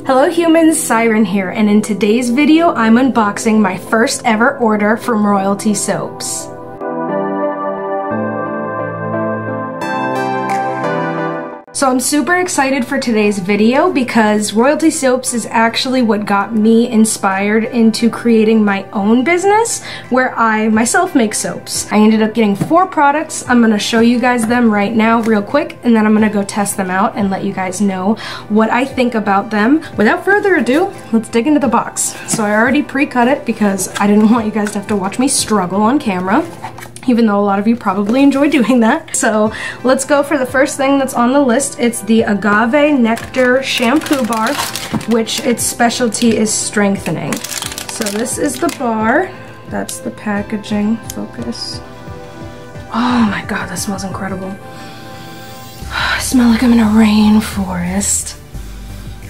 Hello humans, Siren here, and in today's video I'm unboxing my first ever order from Royalty Soaps. So I'm super excited for today's video because Royalty Soaps is actually what got me inspired into creating my own business where I myself make soaps. I ended up getting 4 products. I'm gonna show you guys them right now real quick, and then I'm gonna go test them out and let you guys know what I think about them. Without further ado, let's dig into the box. So I already pre-cut it because I didn't want you guys to have to watch me struggle on camera, even though a lot of you probably enjoy doing that. So let's go for the first thing that's on the list. It's the Agave Nectar Shampoo Bar, which its specialty is strengthening. So this is the bar. That's the packaging. Focus. Oh my god, that smells incredible. I smell like I'm in a rainforest.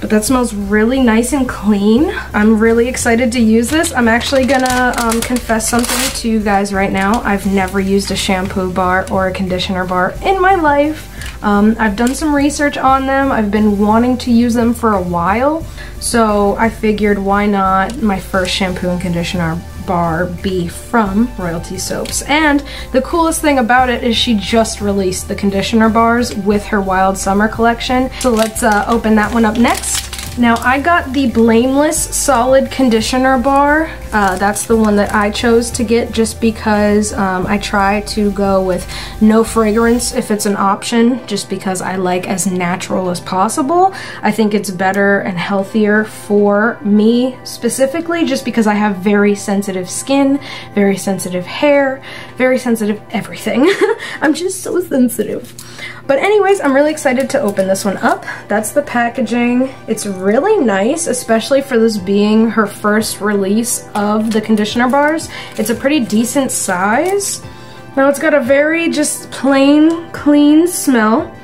But that smells really nice and clean. I'm really excited to use this. I'm actually gonna confess something to you guys right now. I've never used a shampoo bar or a conditioner bar in my life. I've done some research on them. I've been wanting to use them for a while. So I figured why not my first shampoo and conditioner bar be from Royalty Soaps. And the coolest thing about it is she just released the conditioner bars with her Wild Summer collection. So let's open that one up next. Now I got the Blameless Solid Conditioner Bar. That's the one that I chose to get just because I try to go with no fragrance if it's an option, just because I like as natural as possible. I think it's better and healthier for me specifically, just because I have very sensitive skin, very sensitive hair, very sensitive everything. I'm just so sensitive. But anyways, I'm really excited to open this one up. That's the packaging. It's really nice, especially for this being her first release of the conditioner bars. It's a pretty decent size. Now it's got a very just plain, clean smell.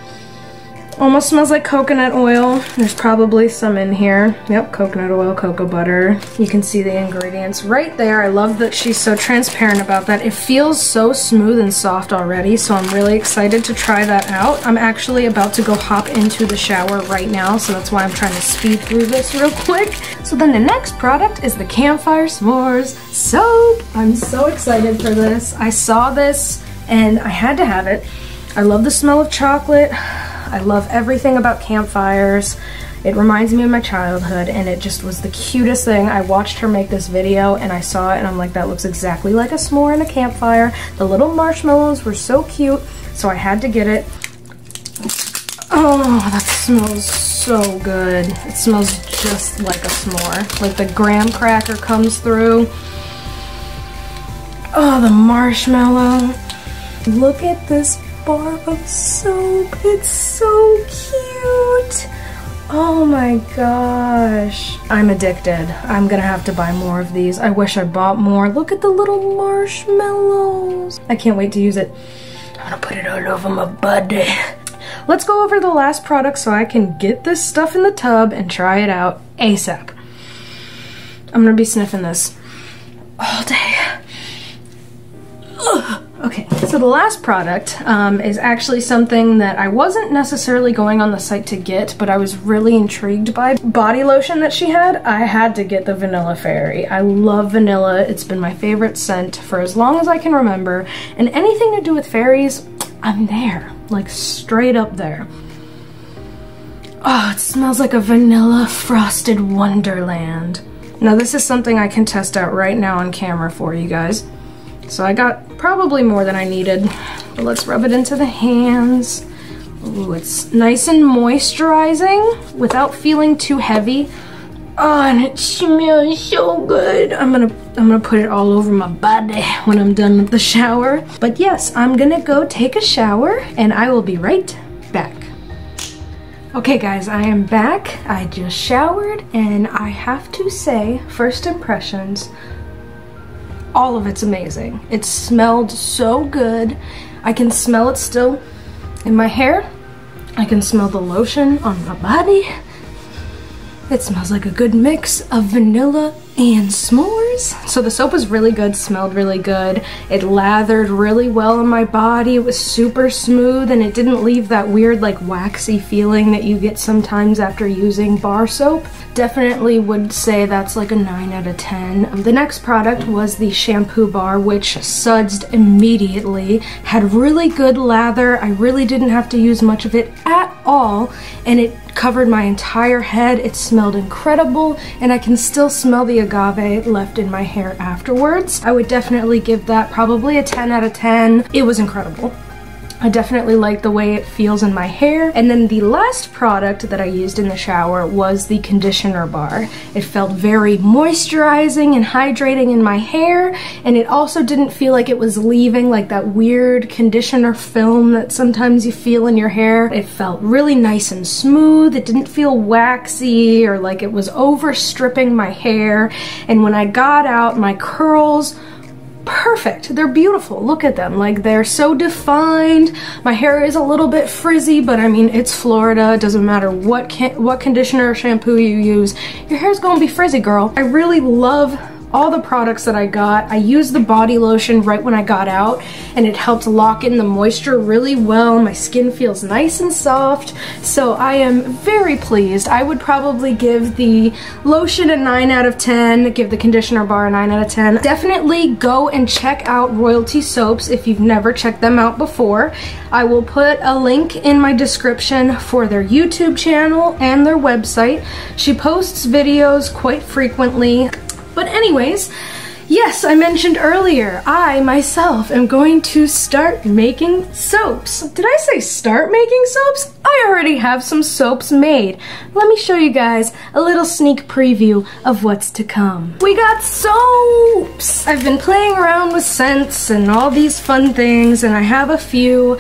Almost smells like coconut oil. There's probably some in here. Yep, coconut oil, cocoa butter. You can see the ingredients right there. I love that she's so transparent about that. It feels so smooth and soft already, so I'm really excited to try that out. I'm actually about to go hop into the shower right now, so that's why I'm trying to speed through this real quick. So then the next product is the Campfire S'mores soap. I'm so excited for this. I saw this and I had to have it. I love the smell of chocolate. I love everything about campfires. It reminds me of my childhood, and it just was the cutest thing. I watched her make this video and I saw it and I'm like, that looks exactly like a s'more in a campfire. The little marshmallows were so cute, so I had to get it. Oh, that smells so good. It smells just like a s'more. Like the graham cracker comes through. Oh, the marshmallow. Look at this bar of soap. It's so cute. Oh my gosh. I'm addicted. I'm gonna have to buy more of these. I wish I bought more. Look at the little marshmallows. I can't wait to use it. I'm gonna put it all over my body. Let's go over the last product so I can get this stuff in the tub and try it out ASAP. I'm gonna be sniffing this all day. Ugh. Okay, so the last product is actually something that I wasn't necessarily going on the site to get, but I was really intrigued by. Body lotion that she had, I had to get the Vanilla Fairy. I love vanilla. It's been my favorite scent for as long as I can remember, and anything to do with fairies, I'm there, like straight up there. Oh, it smells like a vanilla frosted wonderland. Now this is something I can test out right now on camera for you guys. So I got probably more than I needed, but let's rub it into the hands. Ooh, it's nice and moisturizing without feeling too heavy. Oh, and it smells so good. I'm gonna put it all over my body when I'm done with the shower. But yes, I'm gonna go take a shower and I will be right back. Okay guys, I am back. I just showered and I have to say, first impressions, all of it's amazing. It smelled so good. I can smell it still in my hair. I can smell the lotion on my body. It smells like a good mix of vanilla and s'mores. So the soap was really good, smelled really good. It lathered really well on my body. It was super smooth and it didn't leave that weird like waxy feeling that you get sometimes after using bar soap. Definitely would say that's like a 9 out of 10. The next product was the shampoo bar, which sudsed immediately. Had really good lather. I really didn't have to use much of it at all, and it covered my entire head. It smelled incredible, and I can still smell the agave left in my hair afterwards. I would definitely give that probably a 10 out of 10. It was incredible. I definitely like the way it feels in my hair. And then the last product that I used in the shower was the conditioner bar. It felt very moisturizing and hydrating in my hair, and it also didn't feel like it was leaving like that weird conditioner film that sometimes you feel in your hair. It felt really nice and smooth. It didn't feel waxy or like it was overstripping my hair. And when I got out, my curls, perfect. They're beautiful. Look at them. Like, they're so defined. My hair is a little bit frizzy, but I mean, it's Florida. It doesn't matter what conditioner or shampoo you use. Your hair's gonna be frizzy, girl. I really love all the products that I got. I used the body lotion right when I got out, and it helped lock in the moisture really well. My skin feels nice and soft, so I am very pleased. I would probably give the lotion a 9 out of 10, give the conditioner bar a 9 out of 10. Definitely go and check out Royalty Soaps if you've never checked them out before. I will put a link in my description for their YouTube channel and their website. She posts videos quite frequently. But anyways, yes, I mentioned earlier, I myself am going to start making soaps. Did I say start making soaps? I already have some soaps made. Let me show you guys a little sneak preview of what's to come. We got soaps! I've been playing around with scents and all these fun things, and I have a few.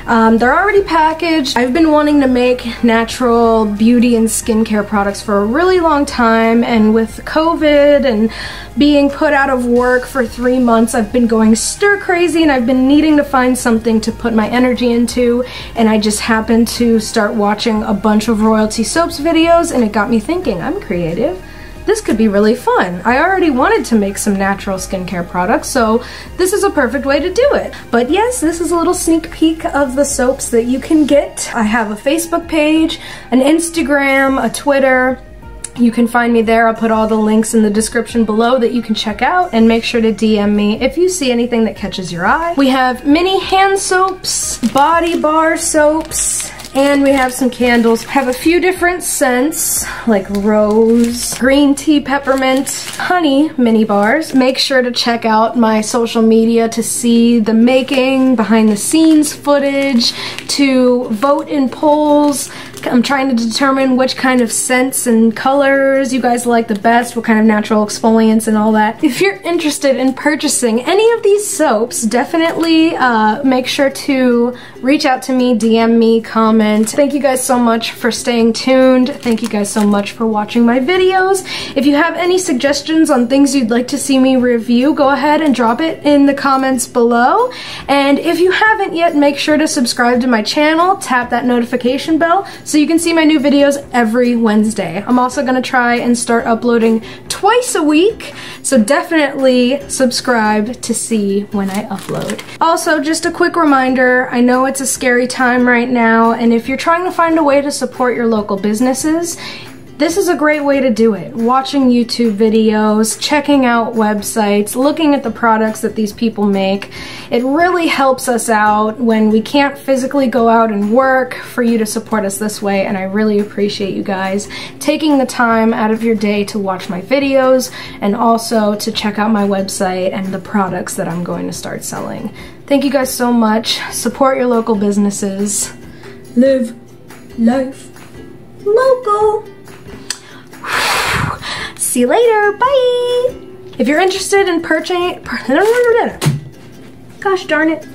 They're already packaged. I've been wanting to make natural beauty and skincare products for a really long time, and with COVID and being put out of work for 3 months, I've been going stir crazy, and I've been needing to find something to put my energy into, and I just happened to start watching a bunch of Royalty Soaps videos, and it got me thinking, I'm creative. This could be really fun. I already wanted to make some natural skincare products, so this is a perfect way to do it. But yes, this is a little sneak peek of the soaps that you can get. I have a Facebook page, an Instagram, a Twitter. You can find me there. I'll put all the links in the description below that you can check out, and make sure to DM me if you see anything that catches your eye. We have mini hand soaps, body bar soaps, and we have some candles. Have a few different scents like rose, green tea, peppermint, honey mini bars. Make sure to check out my social media to see the making, behind the scenes footage, to vote in polls. I'm trying to determine which kind of scents and colors you guys like the best, what kind of natural exfoliants and all that. If you're interested in purchasing any of these soaps, definitely make sure to reach out to me, DM me, comment. Thank you guys so much for staying tuned. Thank you guys so much for watching my videos. If you have any suggestions on things you'd like to see me review, go ahead and drop it in the comments below. And if you haven't yet, make sure to subscribe to my channel, tap that notification bell so you can see my new videos every Wednesday. I'm also gonna try and start uploading twice a week, so definitely subscribe to see when I upload. Also, just a quick reminder, I know it's a scary time right now, and if you're trying to find a way to support your local businesses, this is a great way to do it. Watching YouTube videos, checking out websites, looking at the products that these people make. It really helps us out when we can't physically go out and work, for you to support us this way, and I really appreciate you guys taking the time out of your day to watch my videos and also to check out my website and the products that I'm going to start selling. Thank you guys so much. Support your local businesses. Live life local. See you later, bye! If you're interested in purchasing, gosh darn it.